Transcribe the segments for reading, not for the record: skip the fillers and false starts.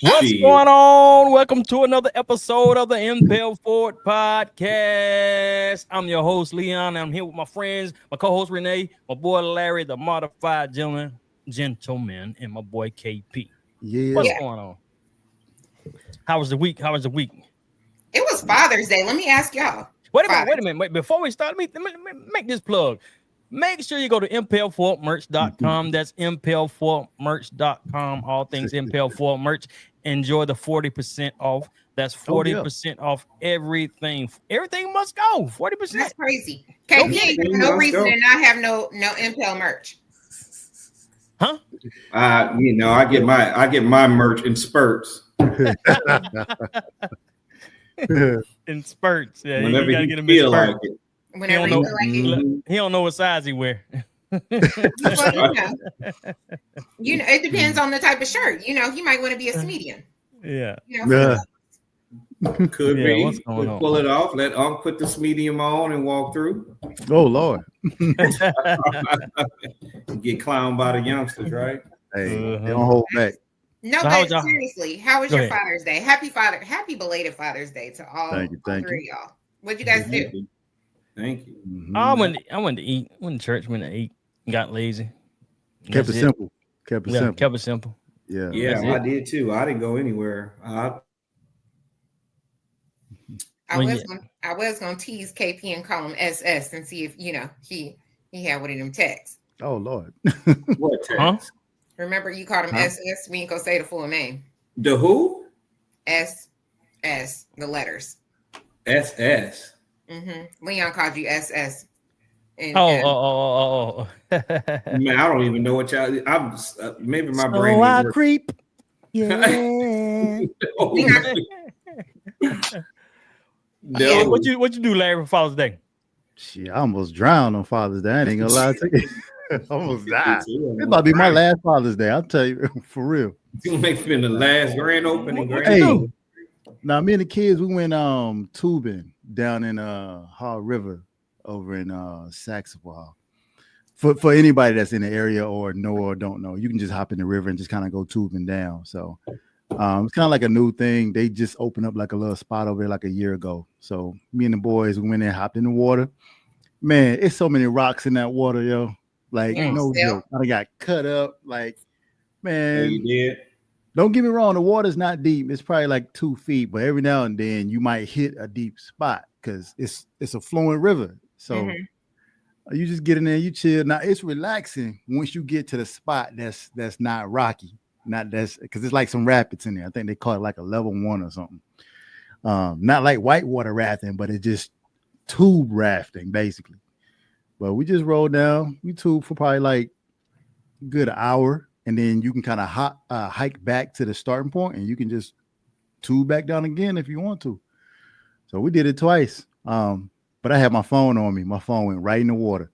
What's going on? Welcome to another episode of the Impel Forward Podcast. I'm your host, Leon. I'm here with my friends, my co-host, Renee, my boy, Larry, the modified gentleman, and my boy, KP. Yeah. What's going on? How was the week? It was Father's Day. Let me ask y'all. Wait a minute. Before we start, let me make this plug. Make sure you go to impelforwardmerch.com. That's impelforwardmerch.com. All things Impel Forward merch. Enjoy the 40% off. That's 40% off everything. Everything must go. 40%. That's crazy. KP, no reason to not have no Impel merch. Huh? I get my merch in spurts. In spurts. Yeah, whenever you gotta you get him feel in like spurts. it. Whenever you feel like it. He don't know what size he wear. Well, it depends on the type of shirt. He might want to be a medium. Yeah. Could be. What's going on? Pull it off. Let Unc put this medium on and walk through. Oh Lord. Get clowned by the youngsters, right? Hey, they don't hold back. No, but seriously, how was your Father's Day? Happy belated Father's Day to all three of y'all. What'd you guys do? Thank you. Mm-hmm. I went to eat. Went to church. Went to eat. Got lazy. Kept it simple. Kept it simple. Yeah. I did too. I didn't go anywhere. I was gonna tease KP and call him SS and see if he had one of them texts. Oh Lord. What text? Huh? Remember you called him SS? We ain't gonna say the full name. The who? SS, the letters. SS. Leon called you SS. Man, Man, I don't even know what y'all. I'm maybe my brain. Oh, I creep. Yeah. No. What you do, Larry, for Father's Day? Shit, I almost drowned on Father's Day. I ain't gonna lie to you. Almost died. It might be my last Father's Day. I'll tell you for real. You make been the last grand opening. Now me and the kids, we went tubing down in Haw River over in Saxapaw. For anybody that's in the area or know or don't know, you can just hop in the river and just kind of go tubing down. So it's kind of like a new thing. They just opened up like a little spot over there like a year ago. So me and the boys, we went there, hopped in the water. Man, it's so many rocks in that water, yo. Like, no joke. I got cut up. Like, man. You did. Don't get me wrong, the water's not deep. It's probably like 2 feet, but every now and then you might hit a deep spot because it's a flowing river. So you just get in there, you chill. Now it's relaxing once you get to the spot that's not rocky, because it's like some rapids in there. I think they call it like a level 1 or something. Not like whitewater rafting, but it's just tube rafting basically. But we just rolled down. We tubed for probably like a good hour. And then you can kind of hike back to the starting point, and you can just tube back down again if you want to. So we did it twice. But I had my phone on me. My phone went right in the water.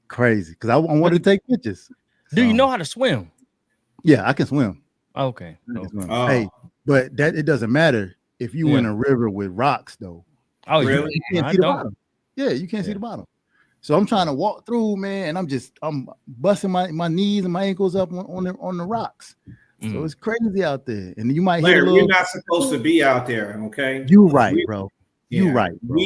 Crazy, because I wanted to take pictures. Do you know how to swim? Yeah, I can swim. Okay. Oh. Hey, but it doesn't matter if you in a river with rocks, though. Oh, really? You can't see the bottom. Yeah, you can't see the bottom. So I'm trying to walk through, man, and I'm busting my knees and my ankles up on the rocks. So it's crazy out there. And you might hear you're not supposed to be out there, okay? You right, bro. You right, bro.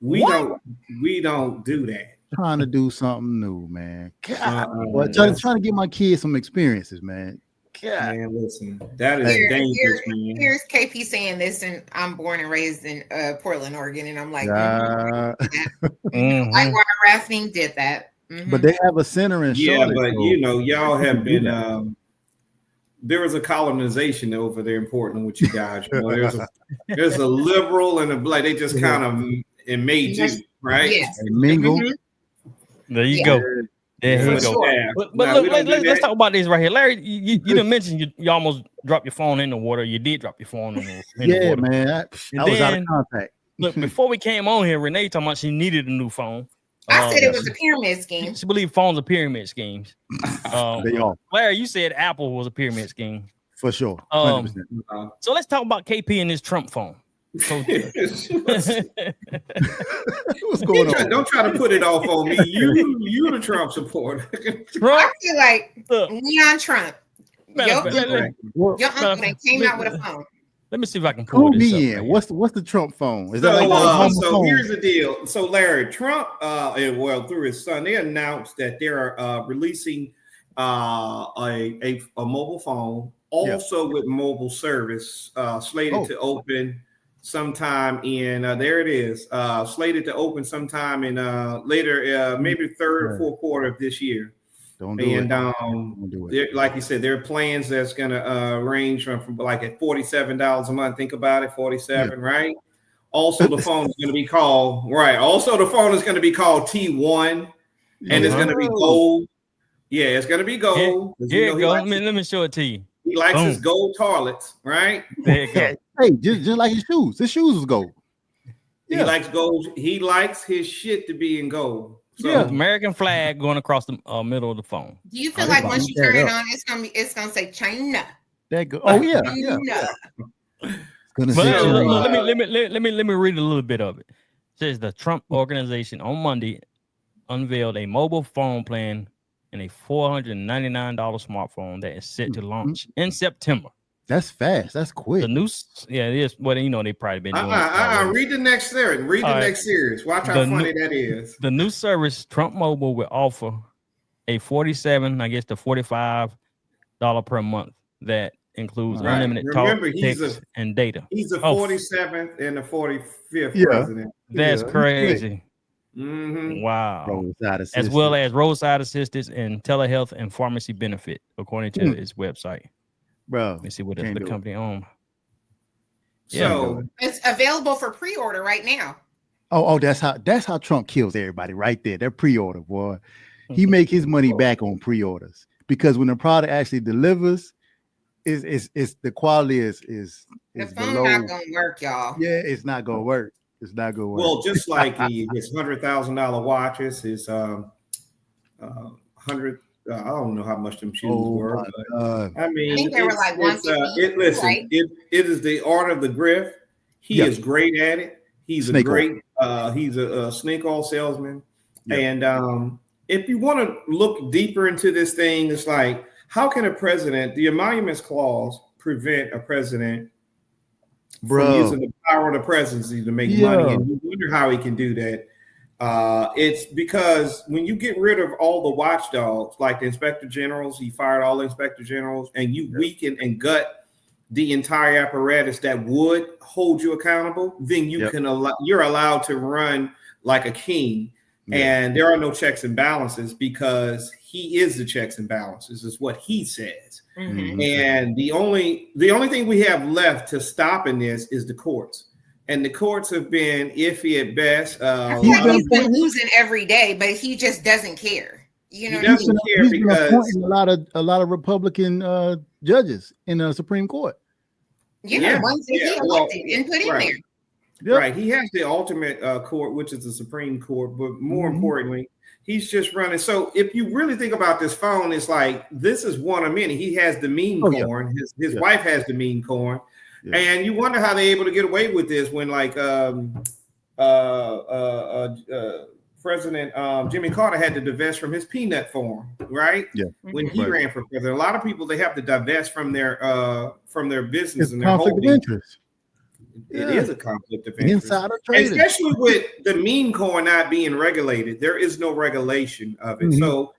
We don't do that. Trying to do something new, man. Trying to get my kids some experiences, man. God. Man, listen, that is dangerous, man. Here's KP saying this, and I'm born and raised in Portland, Oregon, and I'm like, whitewater rafting did that. But they have a center in Charlotte. Yeah, but y'all have been. There was a colonization over there in Portland with you guys. There's a liberal and a black. They just kind of made you right. Yes. And mingle. There you go. There you go. Yeah. But look, let's talk about this right here, Larry. You didn't mention you almost dropped your phone in the water. You did drop your phone in the water. Man. I was out of contact. Look, before we came on here, Renee talking about she needed a new phone. I said it was a pyramid scheme. She believed phones are pyramid schemes. They are. Larry, you said Apple was a pyramid scheme. For sure. 100%. So let's talk about KP and his Trump phone. So, what's going on? Don't try to put it off on me. You the Trump supporter. I feel like Leon Trump Your uncle came out with a phone. Let me see if I can pull this up. Right. What's the Trump phone? Is that so here's the deal. So Larry, Trump, through his son, they announced that they're releasing a mobile phone, also with mobile service, slated to open sometime in there it is, slated to open sometime in later, maybe third or fourth quarter of this year. Don't do it. Like you said, there are plans that's going to range from like at $47 a month. Think about it, 47, right? Also, the phone is going to be called Also, the phone is going to be called T1, and it's going to be gold. Yeah, it's going to be gold. Here it goes. Let me show it to you. He likes his gold toilets, right? There you go. Hey, just like his shoes. His shoes was gold. He likes gold. He likes his shit to be in gold. So, American flag going across the middle of the phone. Do you feel like once you turn it on, it's gonna say China? That go. Oh yeah. Let me read a little bit of it. It says the Trump organization on Monday unveiled a mobile phone plan and a $499 smartphone that is set to launch in September. That's fast. That's quick. The new, it is. Well, they probably been doing. Read the next series. Read the next series. Watch how funny that is. The new service, Trump Mobile, will offer a $47, I guess, to $45 per month. That includes unlimited talk, text, and data. He's the 47th and the 45th president. That's crazy. Mm-hmm. Wow. As well as roadside assistance and telehealth and pharmacy benefit, according to his website. Bro, let me see what the company owns. So it's available for pre-order right now. Oh, that's how Trump kills everybody right there. They're pre-order, boy. He make his money back on pre-orders because when the product actually delivers, is the quality is the phone not gonna work, y'all. Yeah, it's not gonna work. It's not gonna work. Well, just like his $100,000 watches, his 100. I don't know how much them shoes were. I think they were like it is the art of the grift. He is great at it. He's snake a snake oil salesman. And if you want to look deeper into this thing, it's like, how can a president, the emoluments clause, prevent a president from using the power of the presidency to make money? And you wonder how he can do that. It's because when you get rid of all the watchdogs, like the inspector generals, he fired all the inspector generals, and you weaken and gut the entire apparatus that would hold you accountable, then you're allowed to run like a king. And there are no checks and balances because he is the checks and balances, is what he says. Mm-hmm. And the only thing we have left to stopping this is the courts. And the courts have been iffy at best. He's been losing every day, but he just doesn't care. You know, he doesn't care because a lot of Republican judges in the Supreme Court. Ones that he elected and put in there. Yep. Right. He has the ultimate court, which is the Supreme Court. But more importantly, he's just running. So if you really think about this phone, it's like this is one of many. He has the meme corn. His wife has the meme corn. Yeah. And you wonder how they're able to get away with this when, like, President Jimmy Carter had to divest from his peanut farm, right? Yeah. When he ran for president, a lot of people, they have to divest from their business it's and their conflict of interest. It is a conflict of interest, insider trading, especially with the meme coin not being regulated. There is no regulation of it, so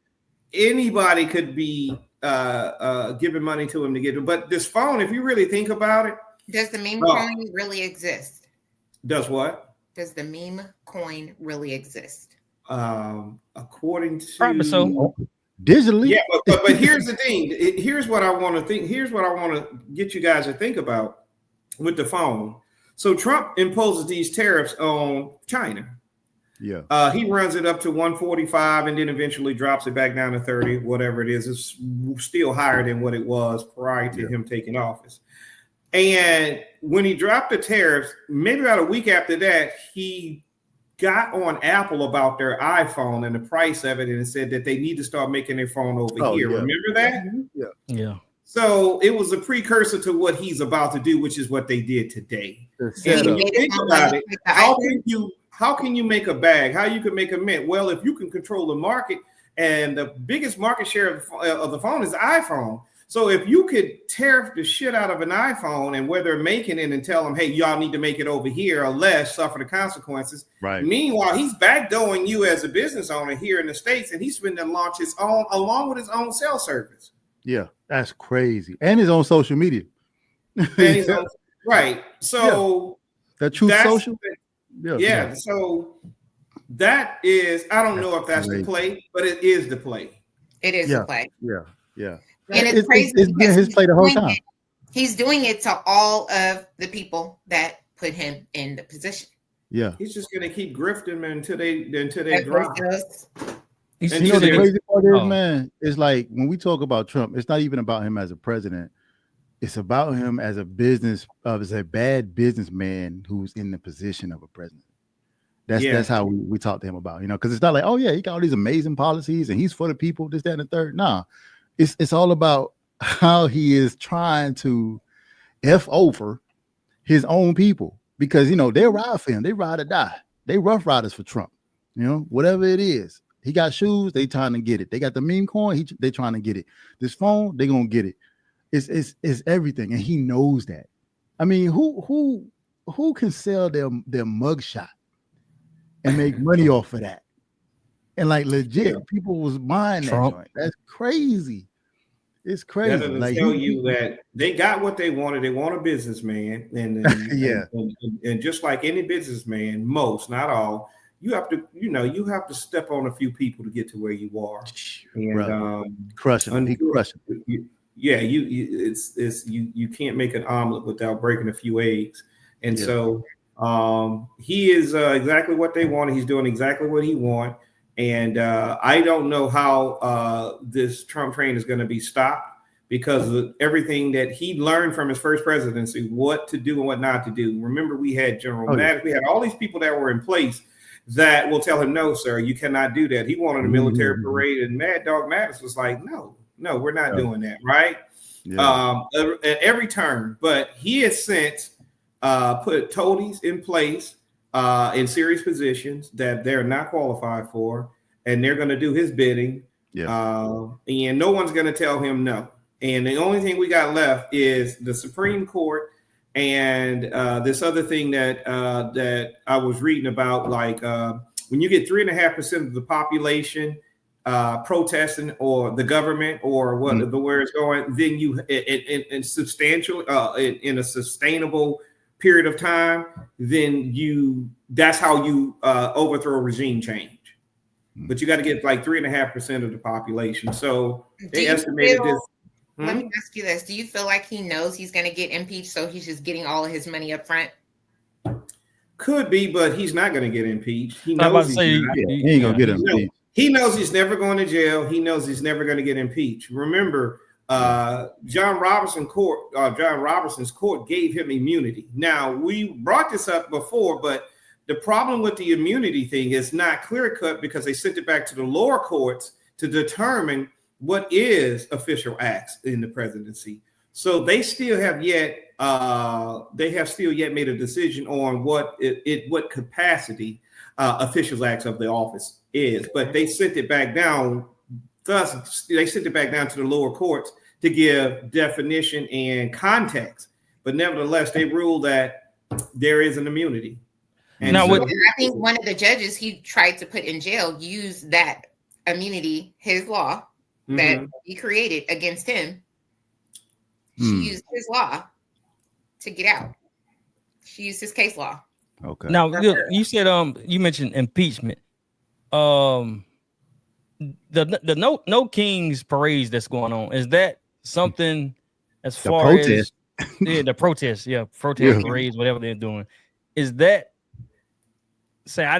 anybody could be giving money to him to get it. But this phone, if you really think about it, does the meme coin really exist? Does what? Does the meme coin really exist? According to probably so. Digitally. Yeah, but here's the thing. Here's what I want to think. Here's what I want to get you guys to think about with the phone. So Trump imposes these tariffs on China. Yeah. He runs it up to 145 and then eventually drops it back down to 30, whatever it is. It's still higher than what it was prior to him taking office. And when he dropped the tariffs, maybe about a week after that, he got on Apple about their iPhone and the price of it and said that they need to start making their phone over here. Yeah. Remember that? Yeah. So it was a precursor to what he's about to do, which is what they did today. And you think about it, how can you make a bag? How you can make a mint? Well, if you can control the market, and the biggest market share of the phone is the iPhone. So if you could tariff the shit out of an iPhone and where they're making it and tell them, hey, y'all need to make it over here or less, suffer the consequences. Right. Meanwhile, he's backdooring you as a business owner here in the States, and he's been to launch his own along with his own cell service. Yeah, that's crazy. And his own social media. Right. So that Truth Social. Yeah. So that is, I don't know if that's the play, but it is the play. It is the play. Yeah. And it's crazy. It's been his play the whole time. He's doing it to all of the people that put him in the position. Yeah. He's just gonna keep grifting until they drop. You know the crazy part is, man, it's like when we talk about Trump, it's not even about him as a president. It's about him as a bad businessman who's in the position of a president. That's how we talk to him about, because it's not like, oh yeah, he got all these amazing policies and he's for the people, this, that, and the third. Nah, it's all about how he is trying to F over his own people because, they ride for him. They ride or die. They rough riders for Trump, whatever it is. He got shoes, they trying to get it. They got the meme coin, they trying to get it. This phone, they gonna get it. It's everything, and he knows that. I mean, who can sell their mugshot and make money off of that? And like legit, people was buying that joint. That's crazy. It's crazy. Better to tell you that they got what they wanted. They want a businessman, and and just like any businessman, most, not all, you have to step on a few people to get to where you are. And crushing. Yeah, you can't make an omelet without breaking a few eggs. And so he is exactly what they wanted. He's doing exactly what he wants. And I don't know how this Trump train is going to be stopped because of everything that he learned from his first presidency, what to do and what not to do. Remember, we had General Mattis. We had all these people that were in place that will tell him, no, sir, you cannot do that. He wanted a military parade, and Mad Dog Mattis was like, no, we're not doing that, right? At every turn. But he has since put toadies in place in serious positions that they're not qualified for, and they're going to do his bidding. And no one's going to tell him no. And the only thing we got left is the Supreme Court and this other thing that I was reading about, like when you get 3.5% of the population protesting or the government or what the where it's going, then you in substantial in a sustainable period of time, then that's how you overthrow regime change. But you got to get like 3.5% of the population. So they estimated this. Let me ask you this. Do you feel like he knows he's going to get impeached, so he's just getting all of his money up front? Could be, but he's not going to get impeached. He knows he ain't going to get impeached. He knows he's never going to jail. He knows he's never going to get impeached. Remember, John Robertson's court gave him immunity. Now, we brought this up before, but the problem with the immunity thing is not clear-cut because they sent it back to the lower courts to determine what is official acts in the presidency. So they still have yet made a decision on what capacity official acts of the office is. But they sent it back down. Thus, they sent it back down to the lower courts to give definition and context. But nevertheless, they ruled that there is an immunity. And now, I think one of the judges he tried to put in jail used that immunity, his law that he created against him. She used his law to get out. She used his case law. Okay. Now you said you mentioned impeachment. The no Kings parades that's going on, is that something as far as the protests, parades, whatever they're doing, is that I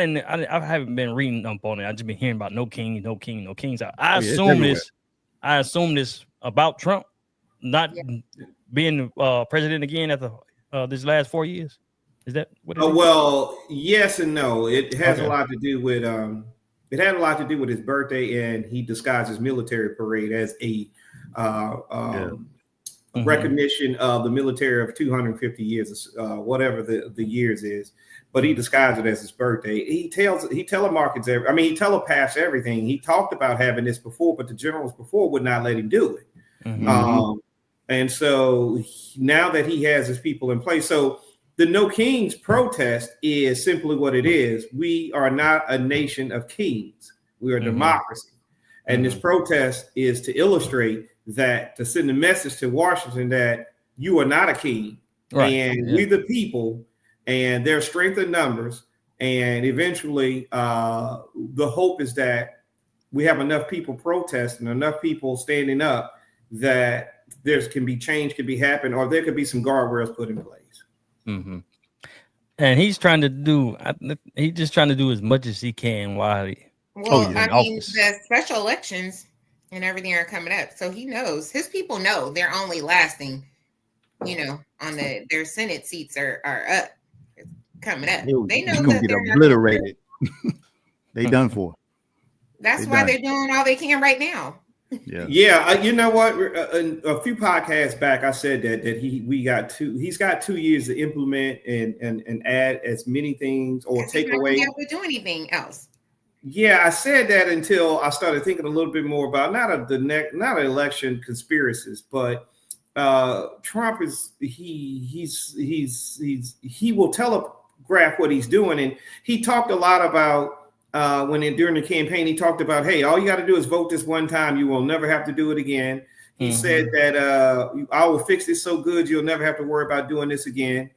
haven't been reading up on it. I've just been hearing about no kings. I assume this about Trump not being president again after this last 4 years. Is that what it is? Well, yes and no. It has a lot to do with it had a lot to do with his birthday, and he disguised his military parade as a recognition of the military of 250 years, whatever the years is. But he disguised it as his birthday. He telemarkets he telepaths everything. He talked about having this before, but the generals before would not let him do it. And so now that he has his people in place, so the No Kings protest is simply what it is. We are not a nation of kings. We are a democracy. And this protest is to illustrate that, to send a message to Washington that you are not a king. Right. And we the people, and there's strength in numbers. And eventually the hope is that we have enough people protesting, enough people standing up, that there can be change, can be happen, or there could be some guardrails put in place. And he's just trying to do as much as he can while he. Well, I mean, the special elections and everything are coming up, so he knows, his people know they're only lasting, on their Senate seats are up, coming up. They know that get obliterated. They done for. That's why they're doing all they can right now. Yeah. You know what? A few podcasts back, I said that he's got 2 years to implement and add as many things or take away. He's not going to do anything else. Yeah, I said that until I started thinking a little bit more about not election conspiracies, but Trump is he will telegraph what he's doing, and he talked a lot about during the campaign. He talked about, hey, all you got to do is vote this one time. You will never have to do it again. He said that I will fix this so good you'll never have to worry about doing this again.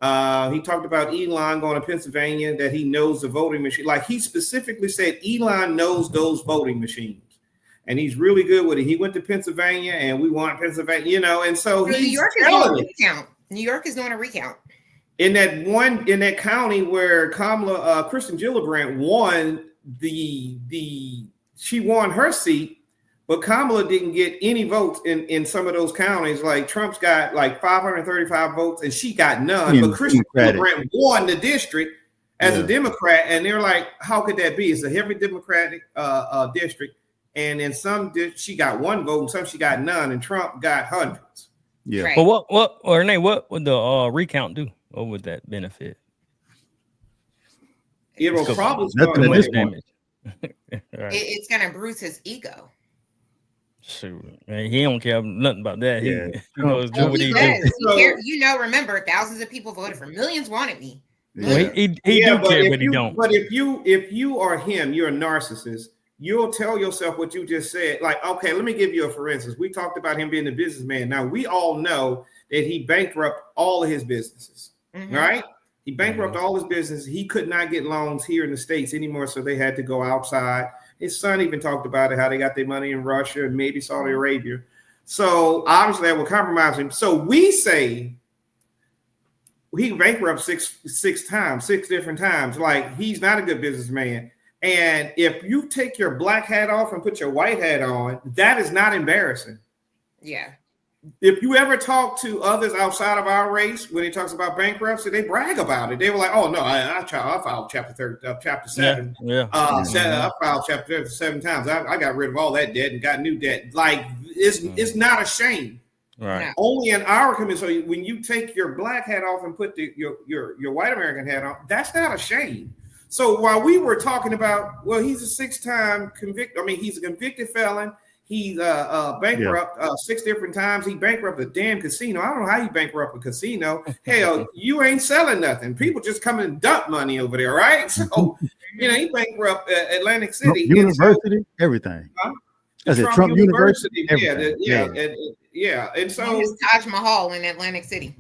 He talked about Elon going to Pennsylvania, that he knows the voting machine. Like, he specifically said Elon knows those voting machines, and he's really good with it. He went to Pennsylvania, and we want Pennsylvania, and so New York is doing a recount. New York is doing a recount. In that county where Kamala, Kristen Gillibrand won she won her seat. But Kamala didn't get any votes in some of those counties. Like, Trump's got like 535 votes and she got none. But Kristen Gillibrand won the district as a Democrat. And they're like, how could that be? It's a heavy Democratic district. And in some, she got one vote, and some she got none. And Trump got hundreds. Yeah. Right. But what would the recount do? What would that benefit? It will probably damage. Right. It's going to bruise his ego. Shoot, man, he don't care nothing about that. He remember, thousands of people voted for, millions wanted me. He do care, but he don't. But if you are him, you're a narcissist. You'll tell yourself what you just said. Like, okay, let me give you a for instance. We talked about him being a businessman. Now, we all know that he bankrupted all of his businesses, right? He bankrupted all his businesses. He could not get loans here in the States anymore, so they had to go outside. His son even talked about it, how they got their money in Russia and maybe Saudi Arabia. So obviously that will compromise him. So we say he bankrupted six different times. Like, he's not a good businessman. And if you take your black hat off and put your white hat on, that is not embarrassing. Yeah. If you ever talk to others outside of our race, when he talks about bankruptcy, they brag about it. They were like, "Oh no, I filed chapter 7. I filed chapter 7 times. I got rid of all that debt and got new debt." Like, it's not a shame. Right. Only in our community. So when you take your black hat off and put your white American hat on, that's not a shame. So while we were talking about, well, he's a 6-time convicted. I mean, he's a convicted felon. He's bankrupt 6 different times. He bankrupted a damn casino. I don't know how you bankrupt a casino. Hell, you ain't selling nothing. People just come and dump money over there, right? So, he bankrupt Atlantic City. University, everything. That's it. Trump University. Yeah. And so Taj Mahal in Atlantic City.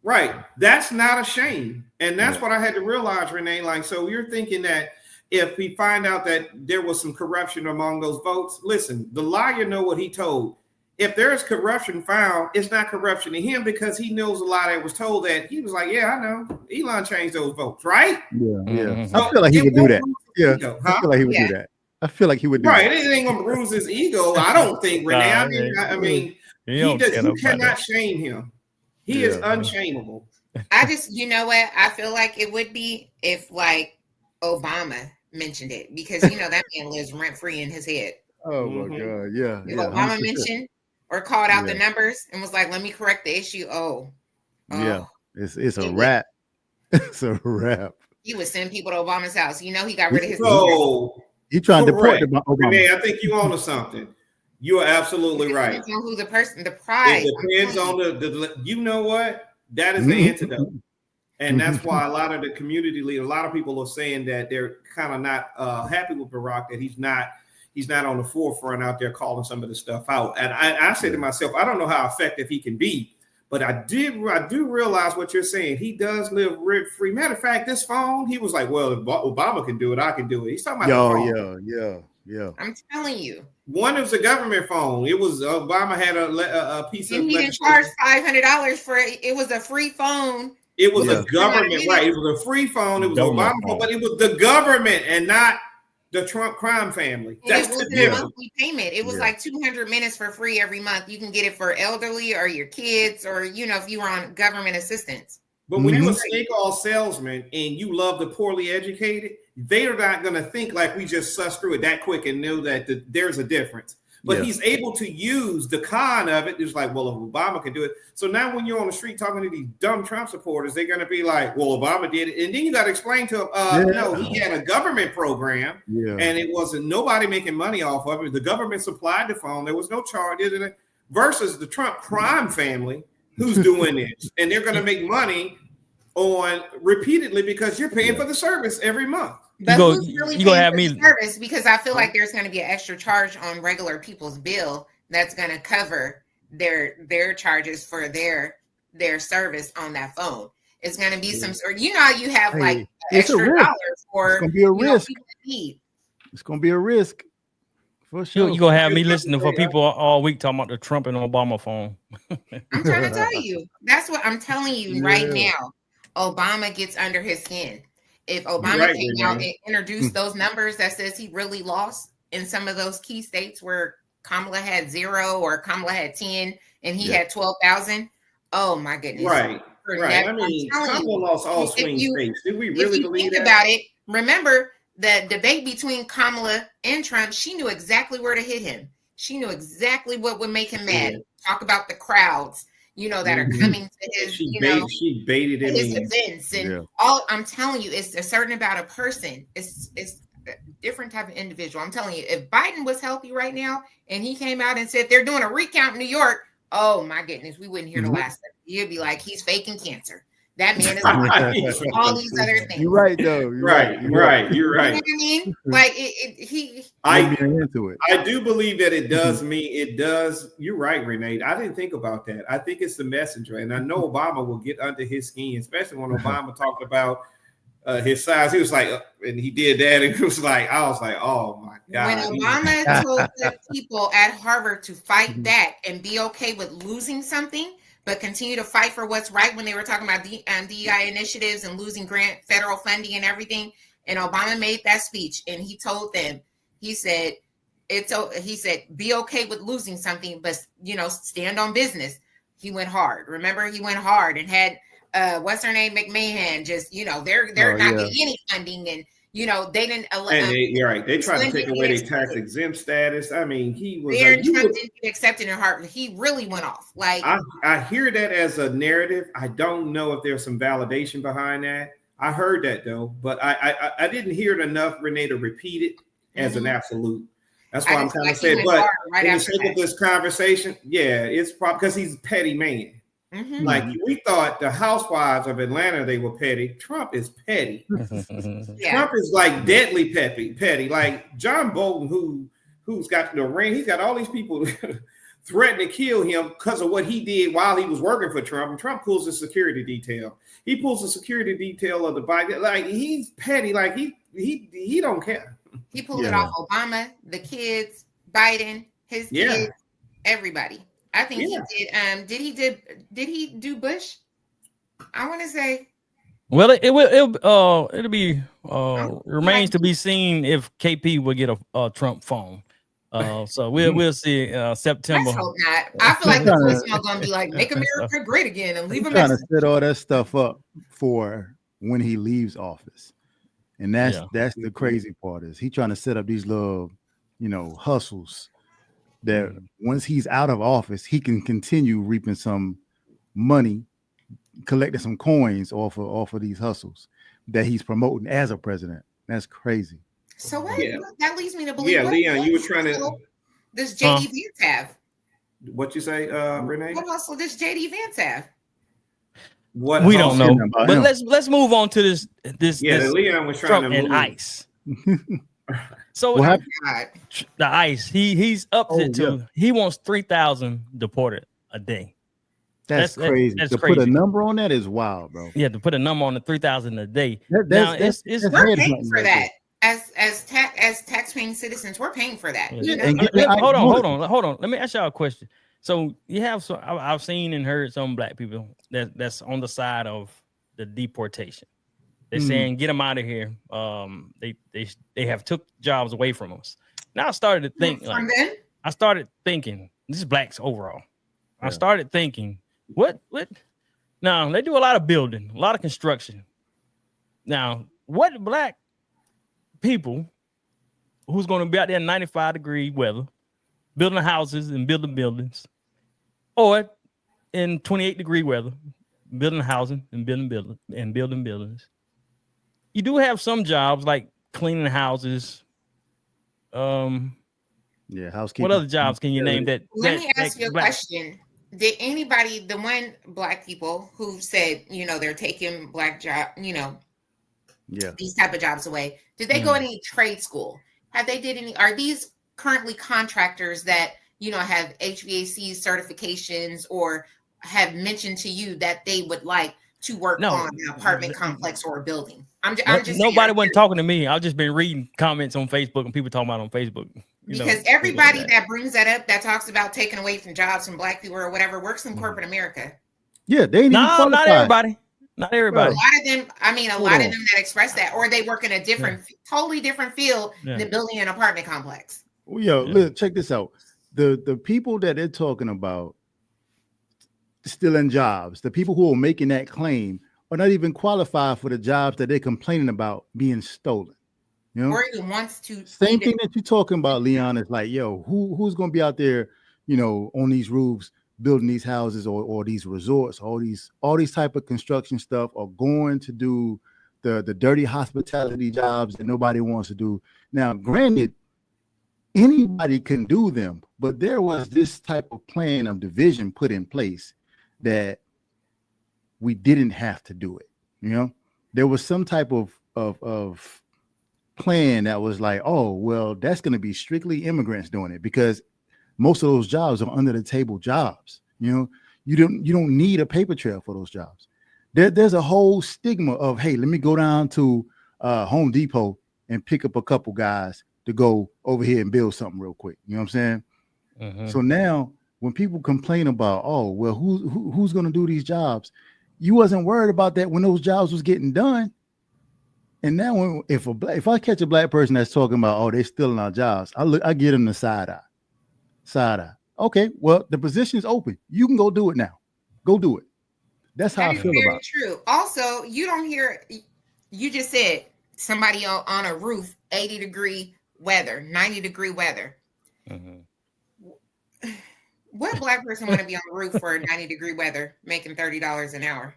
Right. That's not a shame. And that's what I had to realize, Renee. Like, so you're thinking that if we find out that there was some corruption among those votes, listen, the liar know what he told. If there's corruption found, it's not corruption to him, because he knows a lie that was told, that he was like, yeah, I know. Elon changed those votes, right? Yeah. So I feel like he would do that. Yeah. I feel like he would do that. I feel like he would do that. Right. It ain't going to bruise his ego. I don't think, Renee. I mean, you cannot shame him. He is unshameable. I just, I feel like it would be if, like, Obama mentioned it, because that man lives rent free in his head. Oh my God, yeah. If Obama mentioned or called out the numbers and was like, "Let me correct the issue." Yeah, it's a wrap. It's a wrap. He would send people to Obama's house. He got rid of his. He trying to deport Obama. Renee, I think you on to something. You are absolutely right. Depends on who the person, the prize. It depends on the. You know what? That is the antidote, and that's why a lot of the community leaders, a lot of people are saying that they're kind of not happy with Barack, that he's not on the forefront out there calling some of this stuff out. And I say to myself, I don't know how effective he can be, but I do realize what you're saying. He does live rent free. Matter of fact, this phone, he was like, well, if Obama can do it, I can do it. He's talking about the phone. Yeah. I'm telling you. One was a government phone. It was Obama had a piece of. He didn't charge $500 for it. It was a free phone. It was a government, right? It was a free phone. It was Obama phone, but it was the government and not the Trump crime family. That's the difference. A monthly payment. It was like 200 minutes for free every month. You can get it for elderly or your kids, or if you were on government assistance. But when you're a snake oil salesman and you love the poorly educated, they are not going to think like we just sussed through it that quick and know that there's a difference. But he's able to use the con of it. It's like, well, if Obama can do it. So now when you're on the street talking to these dumb Trump supporters, they're going to be like, well, Obama did it. And then you got to explain to them, no, he had a government program and it wasn't nobody making money off of it. The government supplied the phone. There was no charge versus the Trump crime family who's doing this. And they're going to make money on repeatedly because you're paying for the service every month. But who's really paying for the service? Because I feel like there's going to be an extra charge on regular people's bill that's going to cover their charges for their service on that phone. It's going to be some sort. You have like extra dollars for. It's going to be a risk. It's going to be a risk. For sure. You're going to have me listening for people all week talking about the Trump and Obama phone. I'm trying to tell you. That's what I'm telling you right now. Obama gets under his skin. If Obama came out and introduced those numbers that says he really lost in some of those key states where Kamala had 0 or Kamala had 10 and he had 12,000. Oh my goodness. Right. I mean, Kamala lost all swing states. Did we really believe that? About it, remember the debate between Kamala and Trump, she knew exactly where to hit him. She knew exactly what would make him mad. Talk about the crowds. That are coming to his, she baited him his events and all. I'm telling you, it's a certain about a person. It's a different type of individual. I'm telling you, if Biden was healthy right now and he came out and said they're doing a recount in New York, oh my goodness, we wouldn't hear the last of it. You'd be like, he's faking cancer. That man is all these other things. You're right, though. You're right. You're right. You know what I mean? Like I do believe that it does mean it does. You're right, Renee. I didn't think about that. I think it's the messenger, and I know Obama will get under his skin, especially when Obama talked about his size. He was like, and he did that, and it was like, I was like, oh my God. When Obama told the people at Harvard to fight back and be okay with losing something, but continue to fight for what's right, when they were talking about DEI initiatives and losing federal funding and everything. And Obama made that speech and he told them, he said, be okay with losing something, but stand on business. He went hard. Remember, he went hard and had what's her name, McMahon, just they're not getting any funding, and they didn't. You're right. They tried to take away their tax exempt status. I mean, Trump didn't get accepted in Harvard. He really went off. Like I hear that as a narrative. I don't know if there's some validation behind that. I heard that though, but I didn't hear it enough, Renee, to repeat it as an absolute. That's why I'm kind of saying. But in the sake of this conversation, it's probably because he's a petty man. Mm-hmm. Like we thought the housewives of Atlanta, they were petty. Trump is petty. Trump is like deadly petty. Like John Bolton, who's got the ring, he's got all these people threatening to kill him because of what he did while he was working for Trump. And Trump pulls the security detail. He pulls the security detail of the Biden. Like he's petty. Like he don't care. He pulled it off Obama, the kids, Biden, his kids, everybody. I think he did. Did he do Bush? I want to say. Well, it'll be remains to be seen if KP will get a Trump phone. So we'll see September. Let's hope not. I feel like the voicemail gonna be like, "Make America great again," and leave a message. Trying to set all that stuff up for when he leaves office, and that's the crazy part is he trying to set up these little, hustles. That once he's out of office, he can continue reaping some money, collecting some coins off of these hustles that he's promoting as a president. That's crazy. So what? That leads me to believe. Yeah, Leon, you were trying to. does JD Vance have? What you say, Renee? What hustle does JD Vance have? What we don't know, but him. let's move on to this. Yeah, Leon was trying to move. And ICE. So what the ICE, he's up to he wants 3,000 deported a day. That's crazy. That's to crazy. Put a number on that is wild, bro. Yeah, to put a number on the 3,000 a day. It's we're paying for that. As tax-paying citizens, we're paying for that. Hold on. Let me ask y'all a question. So you have I've seen and heard some black people that's on the side of the deportation. They're saying get them out of here. They have took jobs away from us. Now I started to think this is blacks overall. I started thinking what? Now they do a lot of building, a lot of construction. Now what black people who's going to be out there in 95-degree weather, building houses and building buildings, or in 28-degree weather, building housing and building buildings. You do have some jobs like cleaning houses. Housekeeping. What other jobs can you name that? Let me ask you a question. Did anybody, the one black people who said, they're taking black job, these type of jobs away, did they go to any trade school? Have they did any? Are these currently contractors that have HVAC certifications or have mentioned to you that they would like to work on an apartment complex or a building? I'm just nobody wasn't talking to me. I've just been reading comments on Facebook and people talking about it on Facebook. Because everybody that brings that up, that talks about taking away from jobs from black people or whatever, works in corporate America. Yeah, they ain't even qualified. Not everybody. Not everybody. A lot of them that express that, or they work in a totally different field than building an apartment complex. Well, look, check this out. The people that they're talking about stealing jobs, the people who are making that claim are not even qualified for the jobs that they're complaining about being stolen. Or even wants to. Same thing that you're talking about, Leon, is like, who's going to be out there, on these roofs, building these houses or these resorts, all these type of construction stuff, or going to do the dirty hospitality jobs that nobody wants to do. Now, granted, anybody can do them, but there was this type of plan of division put in place that we didn't have to do it. There was some type of plan that was like, oh, well, that's going to be strictly immigrants doing it, because most of those jobs are under the table jobs. You don't need a paper trail for those jobs. There's a whole stigma of, hey, let me go down to Home Depot and pick up a couple guys to go over here and build something real quick. You know what I'm saying? So now when people complain about, oh, well, who's going to do these jobs? You wasn't worried about that when those jobs was getting done. And now if I catch a black person that's talking about, oh, they're stealing our jobs, I get them the side eye. Okay, well, the position is open. You can go do it now. Go do it. That's how I feel about it. True. Also, you don't hear, you just said somebody on a roof, 80-degree weather, 90-degree weather. What black person want to be on the roof for 90-degree weather, making $30 an hour?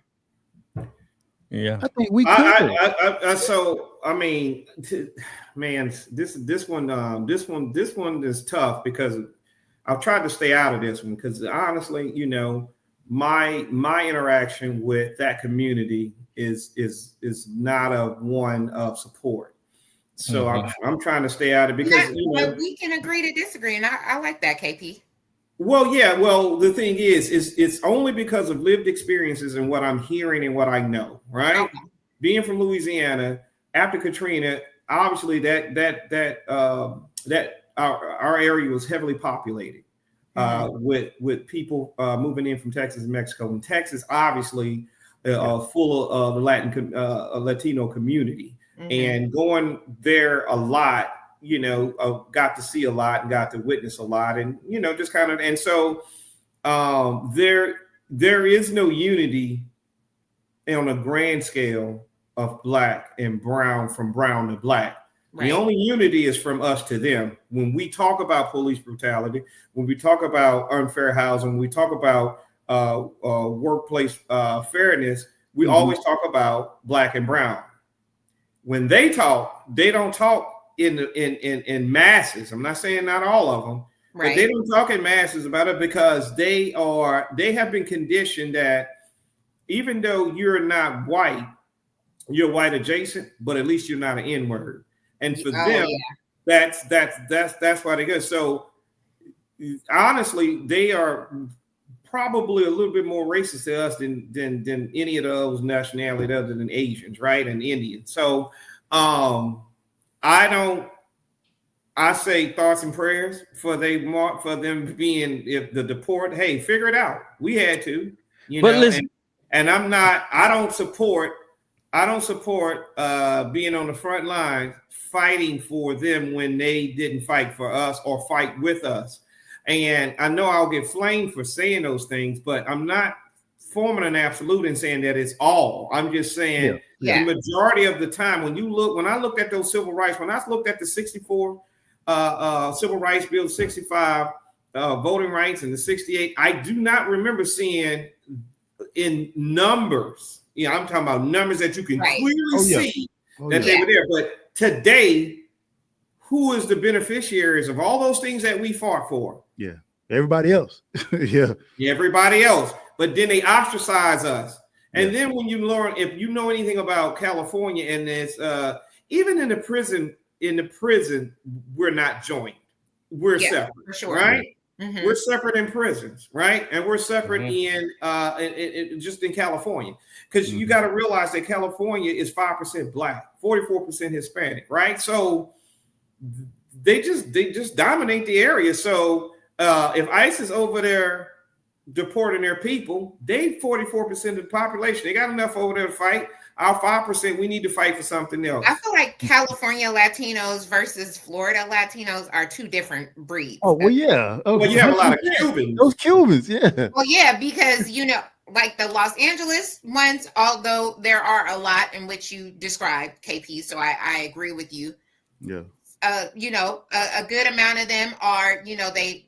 Yeah, I think we could. So I mean, man, this one is tough, because I've tried to stay out of this one, because honestly, my interaction with that community is not one of support. So I'm trying to stay out of it, because we can agree to disagree, and I like that, KP. Well, yeah. Well, the thing is it's only because of lived experiences and what I'm hearing and what I know, right? Okay. Being from Louisiana after Katrina, obviously that our area was heavily populated with people moving in from Texas and Mexico. And Texas, obviously, full of the Latino community, and going there a lot. Got to see a lot and got to witness a lot, and just kind of, and so there is no unity on a grand scale of black and brown, from brown to black. Right. The only unity is from us to them. When we talk about police brutality, when we talk about unfair housing, when we talk about workplace fairness, we always talk about black and brown. When they talk, they don't talk in masses. I'm not saying not all of them, Right. But they don't talk in masses about it because they have been conditioned that even though you're not white, you're white adjacent, but at least you're not an N-word. And for them, that's why they go. So honestly, they are probably a little bit more racist to us than any of those nationalities other than Asians, right? And Indians. So I say thoughts and prayers for them being, if the deport, hey, figure it out. We had to, But listen, and I don't support being on the front line fighting for them when they didn't fight for us or fight with us. And I know I'll get flamed for saying those things, but I'm not forming an absolute and saying that it's all. I'm just saying the majority of the time when I looked at those civil rights, when I looked at the 64 civil rights bill, 65 voting rights, and the 68, I do not remember seeing in numbers. I'm talking about numbers that you can clearly see that they were there. But today, who is the beneficiaries of all those things that we fought for? Yeah, everybody else. Everybody else. But then they ostracize us. And then when you learn, if you know anything about California, and there's even in the prison, we're not joined. We're separate, for sure. Right? Mm-hmm. We're separate in prisons, right? And we're separate in just in California, because you got to realize that California is 5% Black, 44% Hispanic, right? So they just dominate the area. So if ICE is over there deporting their people, they 44% of the population. They got enough over there to fight. Our 5%, we need to fight for something else. I feel like California Latinos versus Florida Latinos are two different breeds. Oh, well, yeah. Okay. Well, you have a lot of Cubans. Those Cubans, yeah. Well, yeah, because, like the Los Angeles ones, although there are a lot in which you described, KP, so I agree with you. Yeah. A good amount of them are, they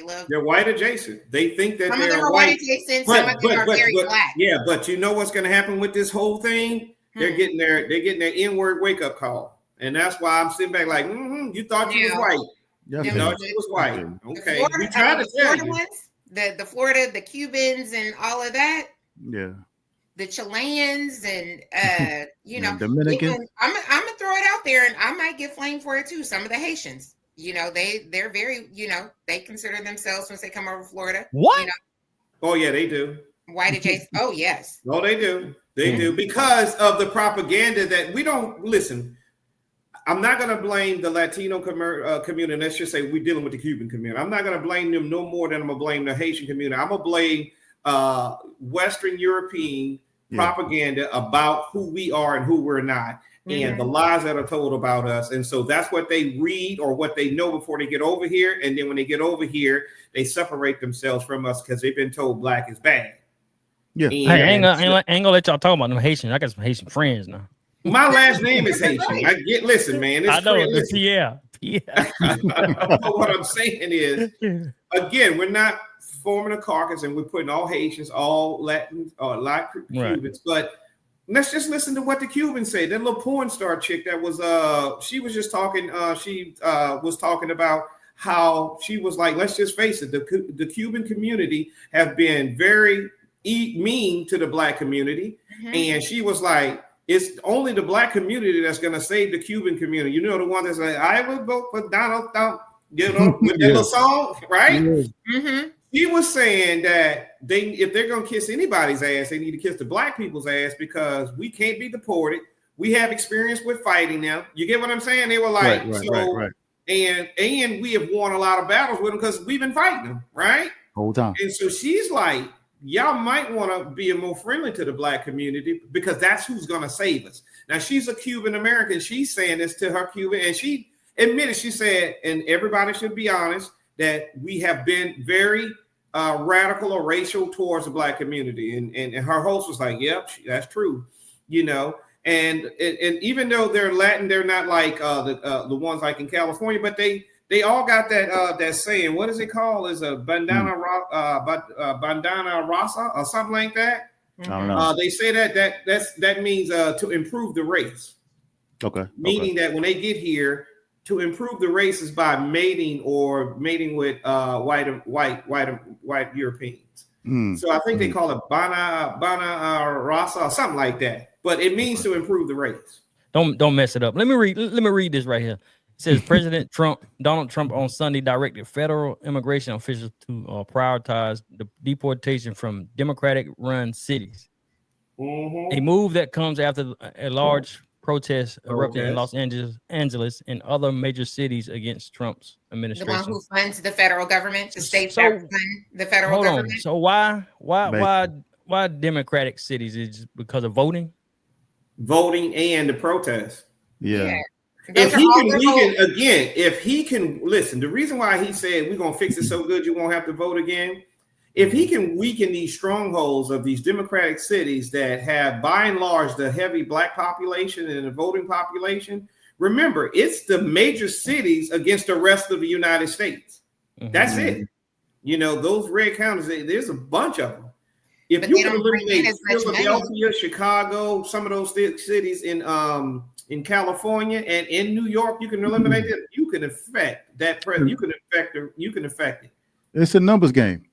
love. They're white adjacent. They think that some of them are white adjacent. Some of them are very Black. Yeah, but you know what's going to happen with this whole thing? They're getting their N-word wake up call, and that's why I'm sitting back like, you thought you was white. You thought you was white. Okay, we tried to tell you. The Florida, the Cubans, and all of that. Yeah. The Chileans and Dominicans. I'm gonna throw it out there, and I might get flamed for it too. Some of the Haitians, they're very, they consider themselves, once they come over Florida. What? Oh yeah, they do. White adjacent. Oh yes. Oh, they do. They do, because of the propaganda that we don't listen. I'm not going to blame the Latino community. Let's just say we're dealing with the Cuban community. I'm not going to blame them no more than I'm going to blame the Haitian community. I'm going to blame Western European propaganda about who we are and who we're not, and the lies that are told about us. And so that's what they read or what they know before they get over here. And then when they get over here, they separate themselves from us because they've been told Black is bad. Yeah. Hey, I ain't gonna let y'all talk about them Haitians. I got some Haitian friends now. My last name is Haitian. Listen, man. I know. Yeah. What I'm saying is, again, we're not forming a caucus and we're putting all Haitians, all Latins, or Cubans, but let's just listen to what the Cubans say. That little porn star chick that was she was just talking, was talking about how she was like, let's just face it, the Cuban community have been very mean to the Black community. And she was like, it's only the Black community that's going to save the Cuban community. The one that's like, I would vote for Donald Trump, with that little song, right? He was saying that if they're going to kiss anybody's ass, they need to kiss the Black people's ass, because we can't be deported. We have experience with fighting now. You get what I'm saying? They were like, right. And we have won a lot of battles with them because we've been fighting them, right? Whole time. And so she's like, y'all might want to be more friendly to the Black community, because that's who's going to save us. Now, she's a Cuban American. She's saying this to her Cuban, and she admitted, she said, and everybody should be honest, that we have been very radical or racial towards the Black community. And her host was like, yep, that's true, and even though they're Latin, they're not like the ones like in California, but they all got that saying. What is it called? Is a bandana rasa or something like that? I don't know. They say that means to improve the race. Okay. Meaning that when they get here, to improve the races by mating with white Europeans. So I think they call it Bana Rasa or something like that. But it means to improve the race. Don't mess it up. Let me read this right here. It says Donald Trump on Sunday directed federal immigration officials to prioritize the deportation from Democratic-run cities. A move that comes after a large protest erupted in Los Angeles and other major cities against Trump's administration. The one who funds the federal government, the states that fund the federal government. So why Democratic cities? Is it because of voting and the protest? Yeah. If he can listen, the reason why he said we're gonna fix it so good you won't have to vote again. If he can weaken these strongholds of these Democratic cities that have, by and large, the heavy Black population and the voting population, remember, it's the major cities against the rest of the United States. That's it. You know, those red counties, there's a bunch of them. If you can eliminate Philadelphia, Chicago, some of those cities in California and in New York, you can eliminate it. You can affect that. You can affect it. It's a numbers game.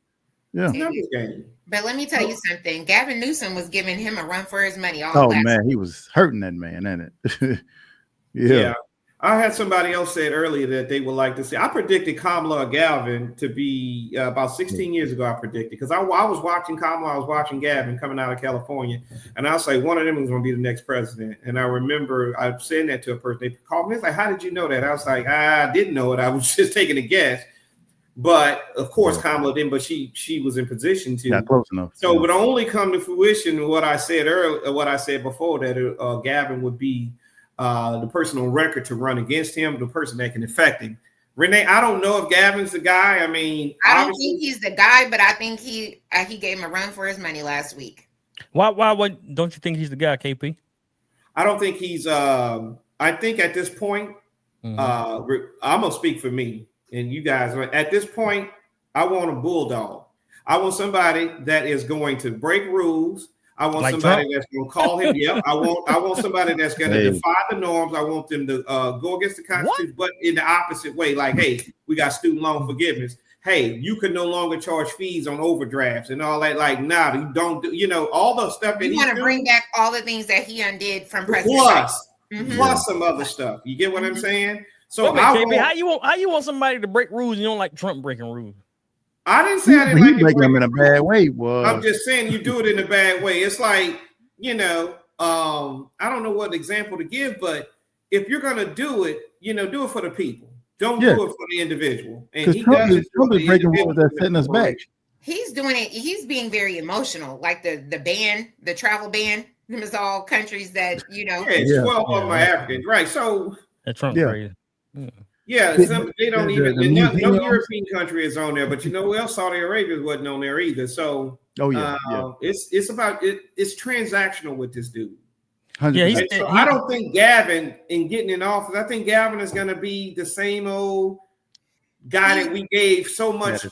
Yeah. But let me tell you something. Gavin Newsom was giving him a run for his money. He was hurting that man, ain't it? Yeah. I had somebody else said earlier that they would like to see. I predicted Kamala or Gavin to be about 16 years ago. I predicted because I was watching Kamala, I was watching Gavin coming out of California, and I was like, one of them was going to be the next president. And I remember I saying that to a person. They called me. It's like, how did you know that? I was like, I didn't know it. I was just taking a guess. But of course, Kamala didn't. But she was in position to. Not close enough. So it would only come to fruition what I said earlier, what I said before, that Gavin would be the person on record to run against him, the person that can affect him. Renee, I don't know if Gavin's the guy. I mean, I don't think he's the guy, but I think he gave him a run for his money last week. Why don't you think he's the guy, KP? I don't think he's. I think at this point, I'm gonna speak for me. And you guys, at this point, I want a bulldog. I want somebody that is going to break rules. I want somebody that's going to call him. Yep. I want somebody that's going to defy the norms. I want them to go against the Constitution, but in the opposite way. Like, hey, we got student loan forgiveness. Hey, you can no longer charge fees on overdrafts and all that. Like, nah, you don't do. You know, all the stuff. You want to bring back all the things that he undid from President. Plus some other stuff. You get what I'm saying? So KB, how you want somebody to break rules? You don't like Trump breaking rules. I didn't say I didn't like him in a bad way. I'm just saying you do it in a bad way. It's like, you know, I don't know what example to give, but if you're gonna do it, you know, do it for the people. Don't do it for the individual. And he Trump is breaking rules that's setting us back. He's doing it. He's being very emotional, like the ban, the travel ban. Them is all countries that, you know. Yeah, 12 of them are Africans, right? So that's Trump crazy. They don't even. No European country is on there, but you know who else? Saudi Arabia wasn't on there either. So, it's about it. It's transactional with this dude. 100%. So I don't think Gavin in getting in office. I think Gavin is going to be the same old guy that we gave so much.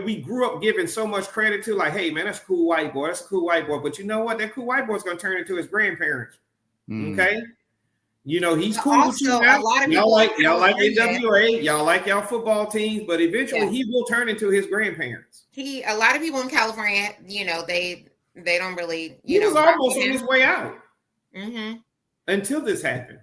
We grew up giving so much credit to. Like, hey man, that's a cool white boy. That's a cool white boy. But you know what? That cool white boy is going to turn into his grandparents. Okay. You know, he's cool with you now. Y'all like NWA, y'all like y'all football teams, but eventually he will turn into his grandparents. A lot of people in California, you know, they don't really, he was almost on his way out until this happened.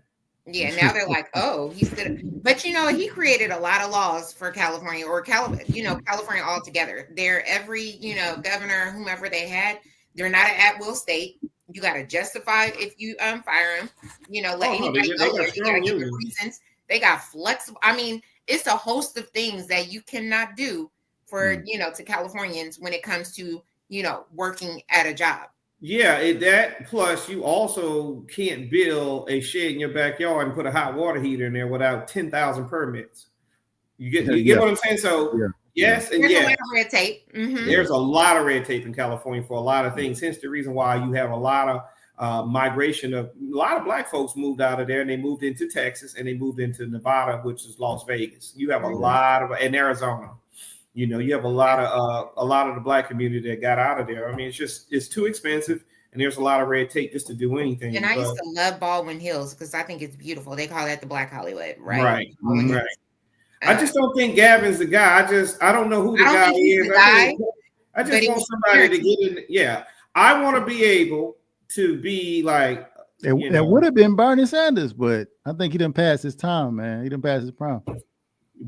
Yeah, now they're like, oh, he's gonna. But you know, he created a lot of laws for California California altogether. They're every, you know, governor, whomever they had, they're not an at-will state. You got to justify if you fire him, you know, let anybody go there. You got to give the reasons. They got flexible. I mean, it's a host of things that you cannot do for, you know, to Californians when it comes to, you know, working at a job. Yeah, that plus you also can't build a shed in your backyard and put a hot water heater in there without 10,000 permits. You get what I'm saying? So yes, and there's a lot of red tape. There's a lot of red tape in California for a lot of things. Hence the reason why you have a lot of migration of a lot of black folks moved out of there and they moved into Texas and they moved into Nevada, which is Las Vegas. You have a lot of in Arizona. You know, you have a lot of the black community that got out of there. I mean, it's too expensive. and there's a lot of red tape just to do anything. And I used to love Baldwin Hills because I think it's beautiful. They call that the Black Hollywood, right? Right. Right. I just don't think Gavin's the guy. I don't know who the guy is. I just want somebody to get in. Yeah. I want to be able to be like. It would have been Bernie Sanders, but I think he didn't pass his time, man. He didn't pass his prime.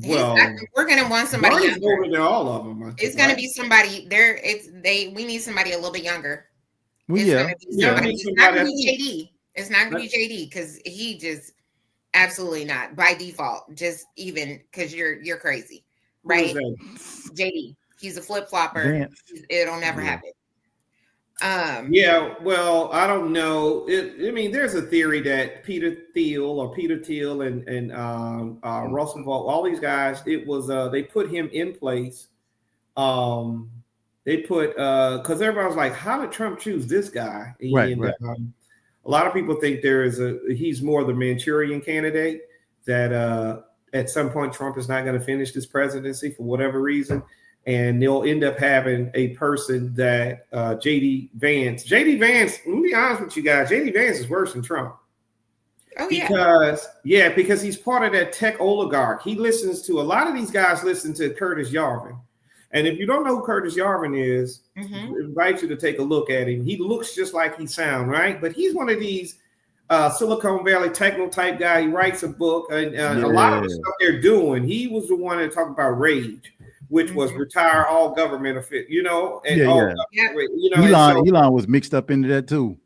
Well, we're gonna want somebody younger. Over there, all of them. It's gonna be somebody there. We need somebody a little bit younger. Well, it's not gonna be JD. It's not gonna be JD because he just absolutely not by default. Just even because you're crazy, right? JD, he's a flip flopper. It'll never happen. Well, I don't know. I mean, there's a theory that Peter Thiel and Roosevelt, all these guys, it was they put him in place. They put because everybody was like, how did Trump choose this guy? Right. A lot of people think he's more the Manchurian candidate, that at some point Trump is not going to finish this presidency for whatever reason. And they'll end up having a person that JD Vance, let me be honest with you guys, JD Vance is worse than Trump. Oh, yeah. Because he's part of that tech oligarch. He listens to a lot of these guys listen to Curtis Yarvin. And if you don't know who Curtis Yarvin is, I invite you to take a look at him. He looks just like he sounds, right? But he's one of these Silicon Valley techno type guy. He writes a book, and a lot of the stuff they're doing. He was the one that talked about Rage, which was retire all government officials, Elon was mixed up into that too.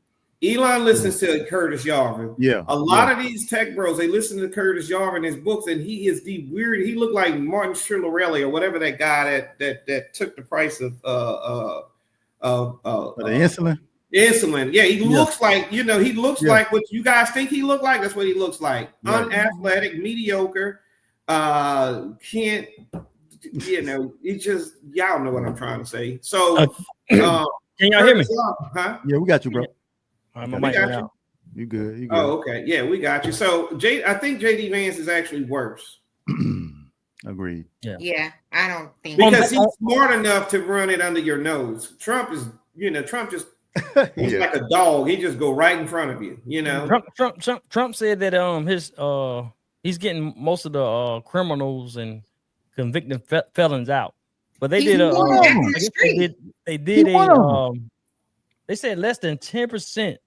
Elon listens to Curtis Yarvin. Yeah. A lot of these tech bros, they listen to Curtis Yarvin, his books, and he is he looked like Martin Shkreli or whatever that guy that took the price of the insulin. Insulin. Yeah, he looks like, he looks like what you guys think he looked like. That's what he looks like. Right. Unathletic, mediocre, can't. It's just y'all know what I'm trying to say. So, can y'all hear me? Huh? Yeah, we got you, bro. We got you. You good? Oh, okay. Yeah, we got you. So, I think JD Vance is actually worse. Agreed. Yeah, I don't think because he's smart enough to run it under your nose. Trump is, Trump just he's like a dog. He just go right in front of you. Trump said that he's getting most of the criminals and convicted felons out, but they did they said less than 10%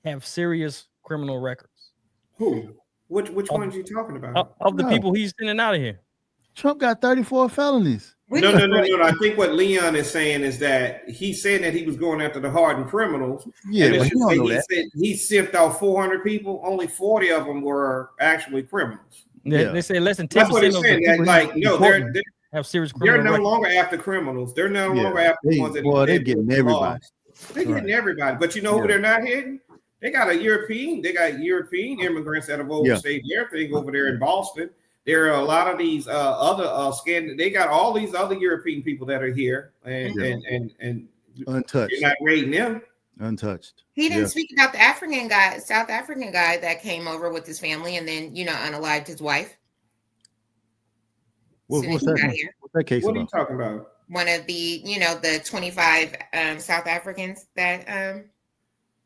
have serious criminal records. Who? Which ones are you talking about? Of the people he's sending out of here. Trump got 34 felonies. No. I think what Leon is saying is that he's saying that he was going after the hardened criminals. Yeah, he sipped out 400 people. Only 40 of them were actually criminals. They say less than 10%. That's what he's saying. They have serious criminal. They're no longer after criminals. They're no longer after the ones that. Well, they're getting everybody. They're getting everybody. But you know who they're not hitting? They got European immigrants that have overstayed their thing over there in Boston. There are a lot of these other they got all these other European people that are here and untouched. You're not rating them. Untouched. He didn't speak about the South African guy that came over with his family and then unalived his wife. What's that case? What are you talking about? One of the the 25 South Africans that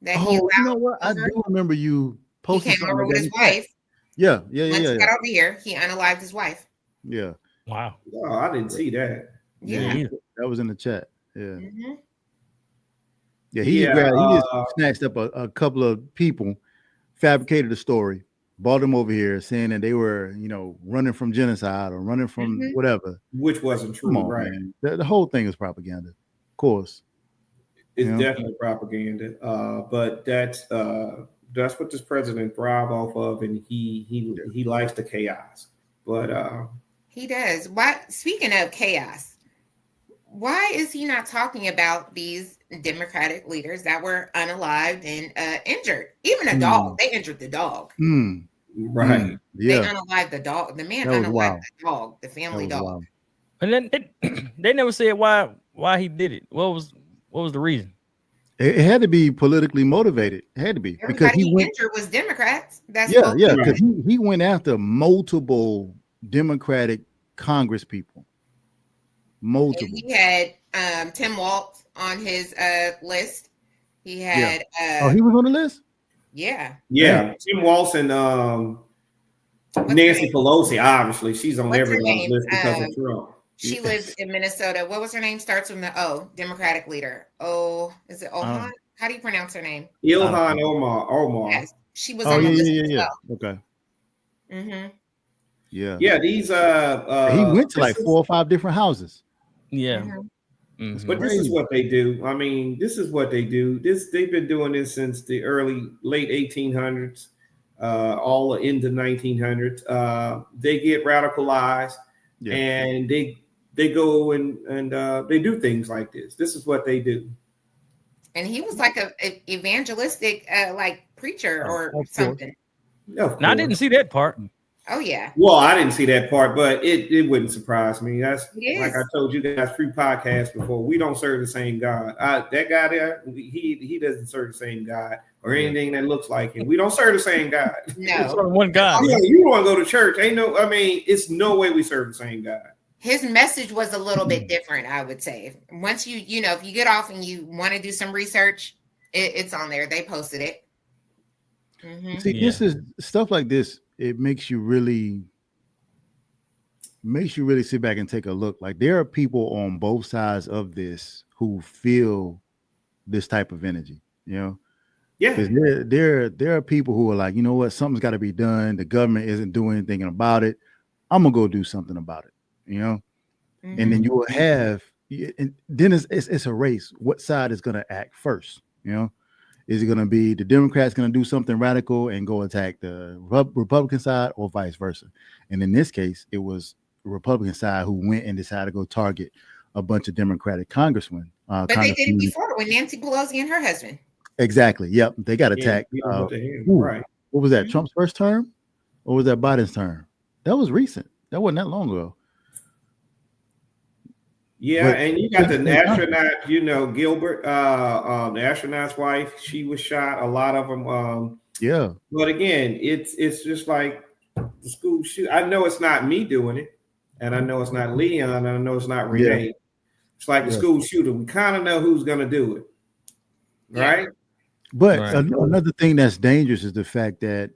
he you know what? I do remember you posting. He came over with his wife. Yeah. Once he got over here, he unalived his wife. Yeah. Wow. Oh, I didn't see that. Yeah. That was in the chat. Yeah. Mm-hmm. Yeah, he just snatched up a couple of people, fabricated a story, brought them over here saying that they were, running from genocide or running from whatever. Which wasn't true, Come on, right? Man. The whole thing is propaganda. Of course. It's definitely propaganda. But that's what this president thrives off of, and he likes the chaos. But he does. Why? Speaking of chaos, why is he not talking about these Democratic leaders that were unalived and injured? Even a dog. They injured the dog. Right. They unalived the dog. The man unalived the dog, the family dog. Wild. And then they never said why he did it. What was the reason? It had to be politically motivated. It had to be because he injured was Democrats. That's because he went after multiple Democratic Congress people. Multiple. And he had Tim Walz on his list. He had. Oh, he was on the list. Yeah. Tim Walz and Nancy Pelosi. Obviously, she's on everyone's list because of Trump. She lives in Minnesota. What was her name? Starts with the O. Democratic leader. Oh, is it Ohan? How do you pronounce her name? Ilhan Omar. Yes. She was on the list as well. Okay. Mm-hmm. Yeah. These he went to like 4 or 5 different houses. Yeah. Mm-hmm. But this is what they do. I mean, this is what they do. They've been doing this since the late 1800s, all into 1900s. They get radicalized, and they go and they do things like this. This is what they do. And he was like a evangelistic like preacher or something. No, I didn't see that part. Oh yeah. Well, I didn't see that part, but it wouldn't surprise me. That's like I told you guys free podcast before. We don't serve the same God. That guy there, he doesn't serve the same God or anything that looks like him. We don't serve the same God. No, it's only one God. Yeah, you want to go to church? It's no way we serve the same God. His message was a little bit different, I would say. Once if you get off and you want to do some research, it's on there. They posted it. Mm-hmm. See, this is stuff like this. It makes you really sit back and take a look. Like there are people on both sides of this who feel this type of energy, because there are people who are like, you know what, something's got to be done. The government isn't doing anything about it. I'm gonna go do something about it, Mm-hmm. and then you will have, and then it's a race. What side is gonna act first? Is it going to be the Democrats going to do something radical and go attack the Republican side, or vice versa? And in this case, it was the Republican side who went and decided to go target a bunch of Democratic congressmen. But they did it before with Nancy Pelosi and her husband. Exactly. Yep. They got attacked. Right. What was that? Trump's first term, or was that Biden's term? That was recent. That wasn't that long ago. Yeah, and you got the astronaut, Gilbert, the astronaut's wife. She was shot. A lot of them. Yeah. But again, it's just like the school shoot. I know it's not me doing it, and I know it's not Leon, and I know it's not Renee. Yeah. It's like the school shooter. We kind of know who's going to do it, right? But another thing that's dangerous is the fact that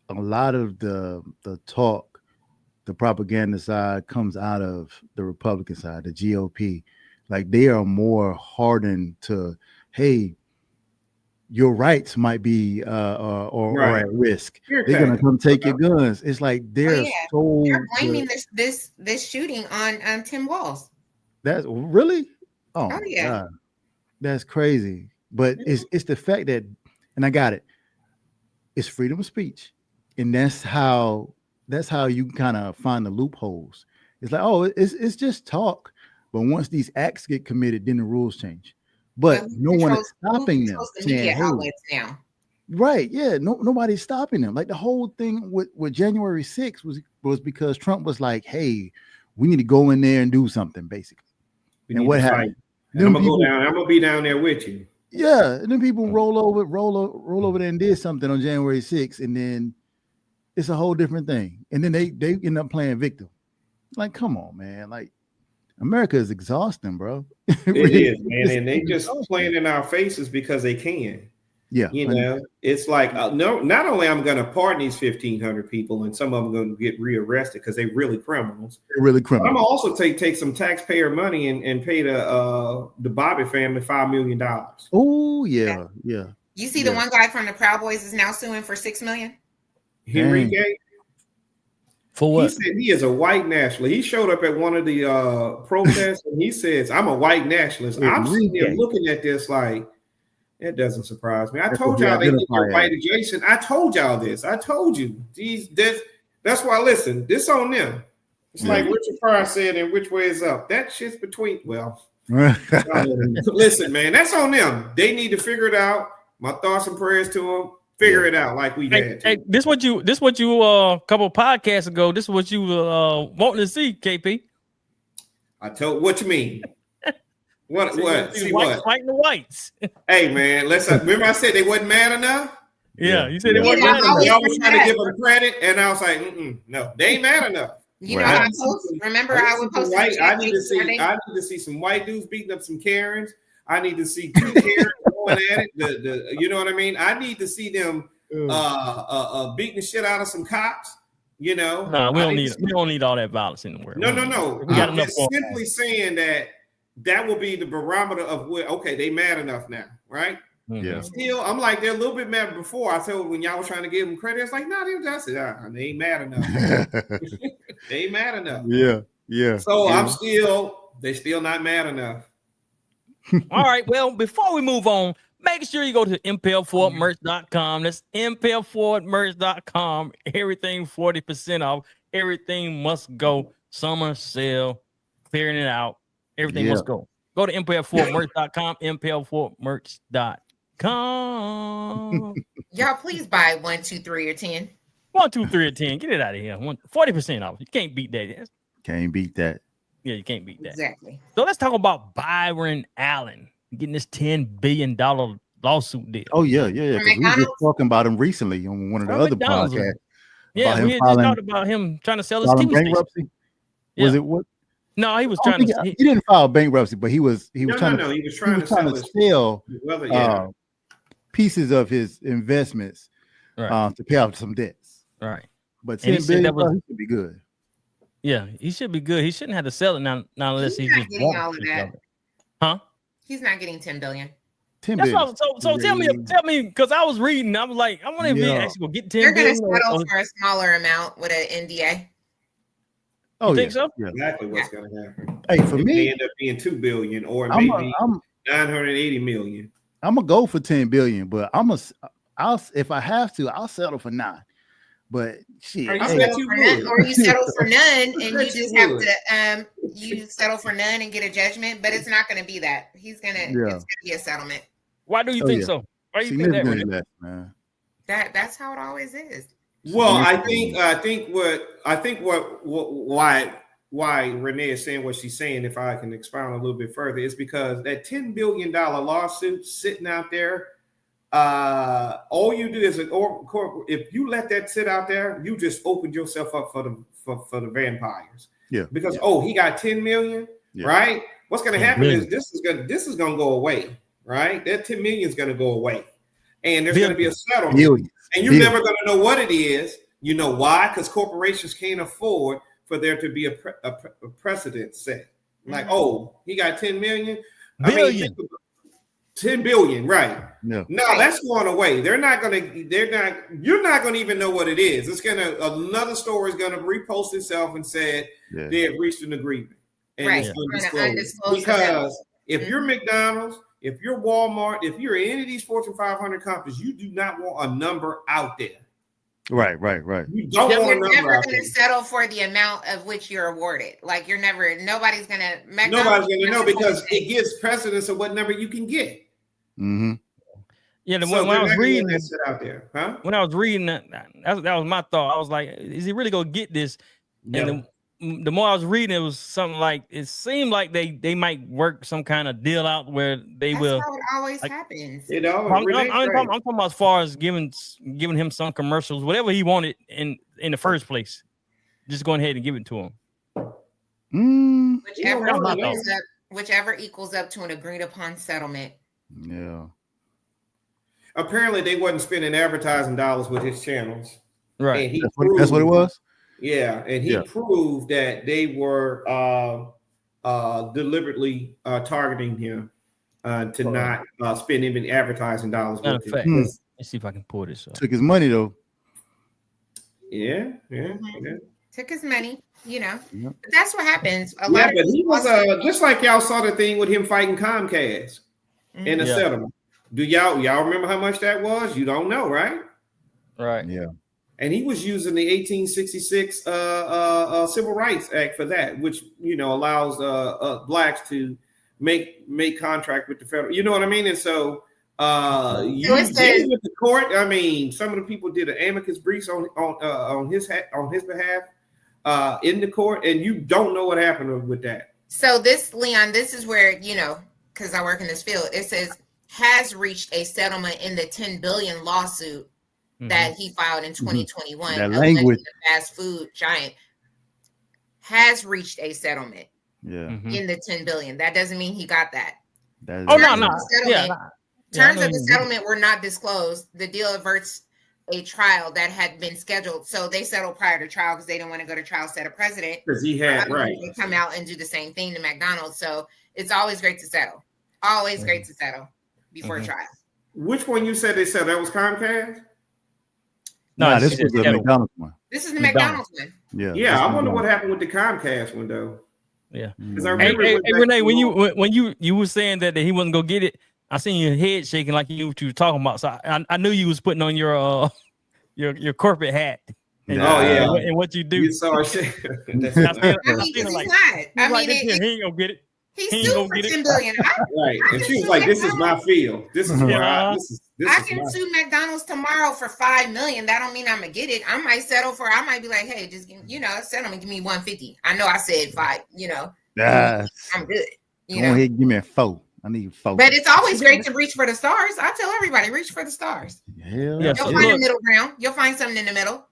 a lot of the talk, the propaganda side, comes out of the Republican side, the GOP. Like they are more hardened to, hey, your rights might be or at risk. They're gonna come take your guns. It's like they're they're blaming this shooting on Tim Walz. That's really God. That's crazy. But it's the fact that, and I got it. It's freedom of speech, and that's how you kind of find the loopholes. It's like, it's just talk. But once these acts get committed, then the rules change. But no one is stopping them. Now. Right. Yeah. Nobody's stopping them. Like the whole thing with January 6th was because Trump was like, hey, we need to go in there and do something, basically. And what happened? I'm gonna be down there with you. Yeah. And then people roll over there and did something on January 6th, and then it's a whole different thing. And then they end up playing victim. Like, come on, man. Like, America is exhausting, bro. It is, man. And they just playing in our faces because they can. Yeah. It's like, no, not only I'm going to pardon these 1,500 people, and some of them are going to get rearrested because they're really criminals. They're really criminals. I'm going to also take some taxpayer money and pay the Bobby family $5 million. Oh, yeah. Yeah. You see the one guy from the Proud Boys is now suing for $6 million? Henrique? For what? He said he is a white nationalist. He showed up at one of the protests and he says, I'm a white nationalist. I'm sitting there looking at this like, it doesn't surprise me. I told y'all they think you're white adjacent. I told y'all this. I told you. That's why, listen, this on them. It's like Richard Pryor said, and which way is up? That shit's between, listen, man, that's on them. They need to figure it out. My thoughts and prayers to them. Figure it out like we had. Hey, this what you a couple podcasts ago. This is what you wanting to see, KP. I told what you mean. What? See what? Fighting the whites. Hey man, remember I said they wasn't mad enough. Yeah, you said they wasn't mad enough. Y'all was trying to give them credit, and I was like, no, they ain't mad enough. You know, I would post. I need to see some white dudes beating up some Karens. I need to see two Karens going at it. You know what I mean? I need to see them beating the shit out of some cops. You know, no, we don't need all that violence in the world. No. We got I'm enough. just simply saying that will be the barometer of where they mad enough now, right? Yeah. Still, I'm like they're a little bit mad before. I told when y'all was trying to give them credit, it's like, no, they ain't mad enough. They ain't mad enough. Yeah. So they're still not mad enough. All right. Well, before we move on, make sure you go to impelforwardmerch.com. That's impelforwardmerch.com. Everything 40% off. Everything must go. Summer sale, clearing it out. Everything must go. Go to impelforwardmerch.com. impelforwardmerch.com. Y'all, please buy 1, 2, 3, or 10. 1, 2, 3, or 10. Get it out of here. 40% off. You can't beat that. Can't beat that. Yeah, you can't beat that. Exactly. So let's talk about Byron Allen getting this $10 billion lawsuit deal. Oh, yeah. We were just talking about him recently on one of the other McDonald's podcasts. Yeah, we had just talked about him trying to sell his TV bankruptcy. Was it what? No, he was trying to. He didn't file bankruptcy, but he was trying to sell pieces of his investments to pay off some debts. Right. But $10 billion should be good. Yeah, he should be good. He shouldn't have to sell it now unless he's just getting all of that. Huh? He's not getting $10 billion. So tell me, because I was reading, I was like, I wonder if he actually will get $10 billion. They're going to settle for a smaller amount with an NDA. Oh, you think so? Yeah. Exactly what's going to happen. Hey, for me, end up being $2 billion or maybe $980 million. I'm gonna go for $10 billion, but I'll if I have to, I'll settle for 9. But shit, or you settle for none, and you just have to you settle for none and get a judgment. But it's not going to be that. It's going to be a settlement. Why do you think so? Why do you think that? Man. That's how it always is. Well, I think why Renee is saying what she's saying, if I can expound a little bit further, is because that $10 billion lawsuit sitting out there, all you do is if you let that sit out there, you just opened yourself up for the vampires. Yeah. Because he got 10 million, right? What's going to happen is this is going to go away, right? That 10 million is going to go away, and there's going to be a settlement. And you're never going to know what it is. You know why? Because corporations can't afford for there to be a precedent set. Like, he got 10 million. Billion. 10 billion, right? No, that's going away. You're not going to even know what it is. Another story is going to repost itself and said they have reached an agreement. And it's undisclosed. Because if you're McDonald's, if you're Walmart, if you're any of these Fortune 500 companies, you do not want a number out there. Right. You don't want a number never out going to settle for the amount of which you're awarded. Like nobody's going to know because it gives precedence of what number you can get. Mm-hmm. Yeah, when I was reading this out there, when I was reading that was my thought. I was like, is he really gonna get this? No. And the more I was reading, it was something like it seemed like they might work some kind of deal out where they will. That's how it always happens. I'm talking about as far as giving him some commercials, whatever he wanted in the first place. Just go ahead and give it to him. Whichever equals up to an agreed upon settlement. Yeah. Apparently, they wasn't spending advertising dollars with his channels, right? And that's what it was. Yeah, and he proved that they were deliberately targeting him to not spend even advertising dollars with him. Let's see if I can pull this up. Took his money though. Yeah. Took his money, But that's what happens. But he was just like y'all saw the thing with him fighting Comcast in a settlement. Do y'all remember how much that was? You don't know, right? Right. Yeah. And he was using the 1866 Civil Rights Act for that, which allows blacks to make contract with the federal. You know what I mean? And so with the court. I mean, some of the people did an amicus briefs on his behalf in the court, and you don't know what happened with that. So Leon, this is where because I work in this field. It says has reached a settlement in the $10 billion lawsuit that he filed in 2021. That language, the fast food giant has reached a settlement. Yeah. In the $10 billion. That doesn't mean he got that. No. Yeah. Terms of the settlement were not disclosed. The deal averts a trial that had been scheduled. So they settled prior to trial because they didn't want to go to trial, set a precedent. Because he had to come out and do the same thing to McDonald's. So it's always great to settle. Always great to settle before trial. Which one you said they said that was Comcast? No, this was the McDonald's one. This is the McDonald's one. Yeah. I wonder what happened with the Comcast one though. Yeah. Because I remember hey, Renee, when you were saying that he wasn't gonna get it, I seen your head shaking like you knew what you were talking about. So I knew you was putting on your corporate hat. And, and what you do. You saw shit. I mean, he's not. I mean, he ain't gonna get it. He's sued for $10 billion. Right. And she was like, this is my field. This is where I can sue McDonald's tomorrow for $5 million. That don't mean I'm gonna get it. I might settle for. I might be like, hey, just settlement, give me $150. I know I said $5. I'm good. Go ahead, give me a $4. I need $4. But it's always great to reach for the stars. I tell everybody, reach for the stars. Hell You'll find a middle ground. You'll find something in the middle.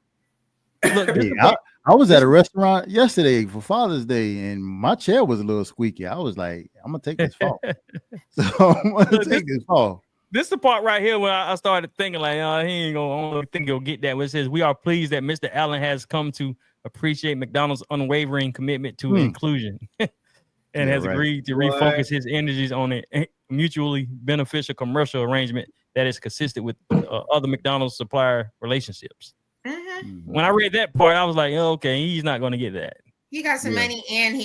Look, I was at a restaurant yesterday for Father's Day, and my chair was a little squeaky. I was like, I'm gonna take this fall. So I'm gonna take this fall. This is the part right here where I started thinking like, he ain't gonna. I don't think he'll get that. Where it says, "We are pleased that Mr. Allen has come to appreciate McDonald's unwavering commitment to inclusion, and has agreed to refocus his energies on a mutually beneficial commercial arrangement that is consistent with other McDonald's supplier relationships." When I read that part, I was like, okay, he's not going to get that. He got some money, and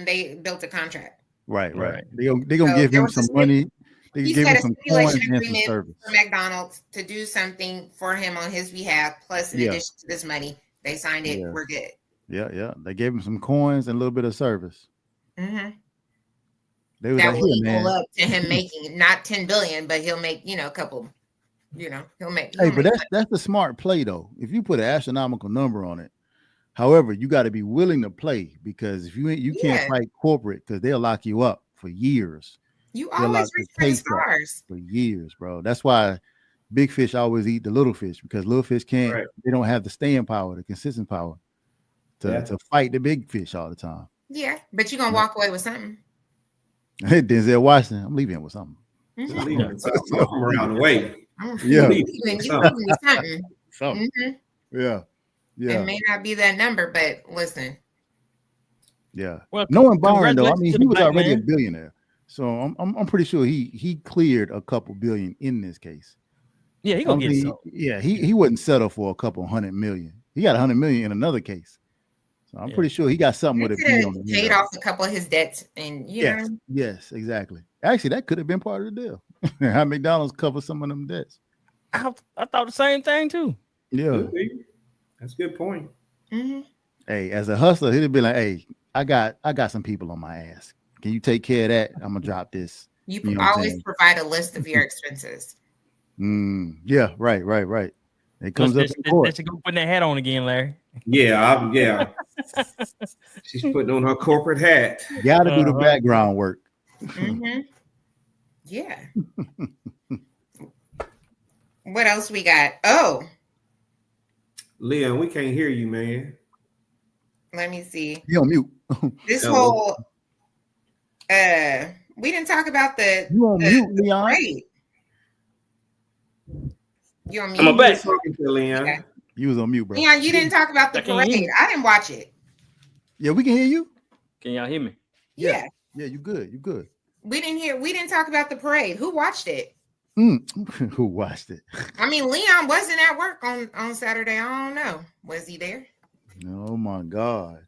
they built a contract. Right. They gonna give him some money. They give him some coins and some service for McDonald's to do something for him on his behalf. Plus, in addition to this money, they signed it. We're good. Yeah. They gave him some coins and a little bit of service. They was that like, will equal up to him making not $10 billion, but he'll make a couple. He'll make. But that's the smart play though. If you put an astronomical number on it, however, you got to be willing to play, because if you can't fight corporate, because they'll lock you up for years. You always reach for the stars for years, bro. That's why big fish always eat the little fish, because little fish can't. They don't have the staying power, the consistent power to fight the big fish all the time. Yeah, but you're gonna walk away with something. Hey, Denzel Washington, I'm leaving with something. I'm leaving something around the way. Something. Yeah. It may not be that number, but listen. Yeah. Well, knowing Byron though, I mean, he was already a billionaire, so I'm pretty sure he cleared a couple billion in this case. Yeah, he gonna get some. Yeah, he wouldn't settle for a couple $100 million. He got $100 million in another case, so I'm pretty sure he got something with it. Paid off a couple of his debts, and yes, exactly. Actually, that could have been part of the deal. How McDonald's cover some of them debts. I thought the same thing too. Yeah, that's a good point. Hey, as a hustler, he'd be like, "Hey, I got some people on my ass. Can you take care of that? I'm gonna drop this." You always provide a list of your expenses. Yeah, right. It comes up in court. Let's go put that hat on again, Larry. Yeah. She's putting on her corporate hat. Got to do the background work. Yeah. What else we got? Oh, Leon, we can't hear you, man. Let me see. You on mute. This whole we didn't talk about the you on mute, Leon. Parade. You on mute? I'm back talking to Leon. Okay. You was on mute, bro. Leon, you didn't talk about the parade. I didn't watch it. Yeah, we can hear you. Can y'all hear me? Yeah, you good. We didn't talk about the parade. Who watched it? Who watched it? I mean, Leon wasn't at work on Saturday. I don't know. Was he there? Oh my God.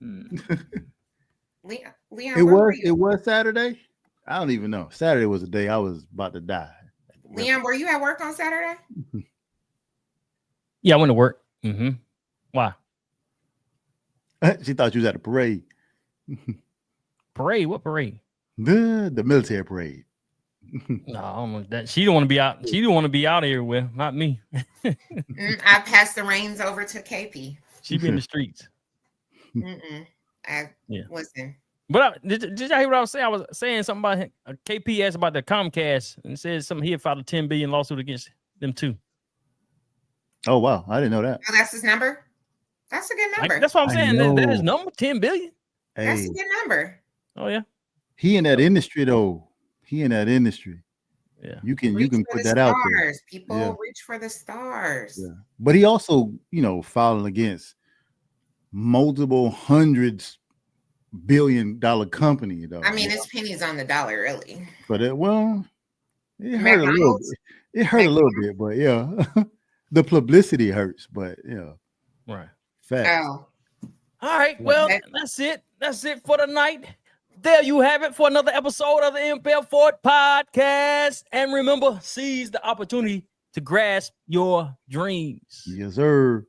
Leon, it was Saturday. I don't even know. Saturday was the day I was about to die. Leon, were you at work on Saturday? Yeah, I went to work. Why? She thought you was at a parade. Parade? What parade? The military parade. No, I don't know that. She don't want to be out. She don't want to be out here with, not me. I passed the reins over to KP. She be in the streets. I wasn't. But did y'all hear what I was saying? I was saying something about KP asked about the Comcast and said something. He had filed a $10 billion lawsuit against them too. Oh wow, I didn't know that. Oh, that's his number. That's a good number. That's what I'm saying. That is number $10 billion. Hey, that's a good number. Oh yeah. He in that industry though. He in that industry. Yeah. You can put that out there. People reach for the stars. Yeah. But he also, filing against multiple hundreds billion-dollar company, though. I mean, it's pennies on the dollar, really. But it hurt a little bit. It hurt a little bit, but the publicity hurts, but Right. Fact. Oh. All right. Well, that's it. That's it for the night. There you have it for another episode of the Impel Fort Podcast. And remember, seize the opportunity to grasp your dreams. Yes, sir.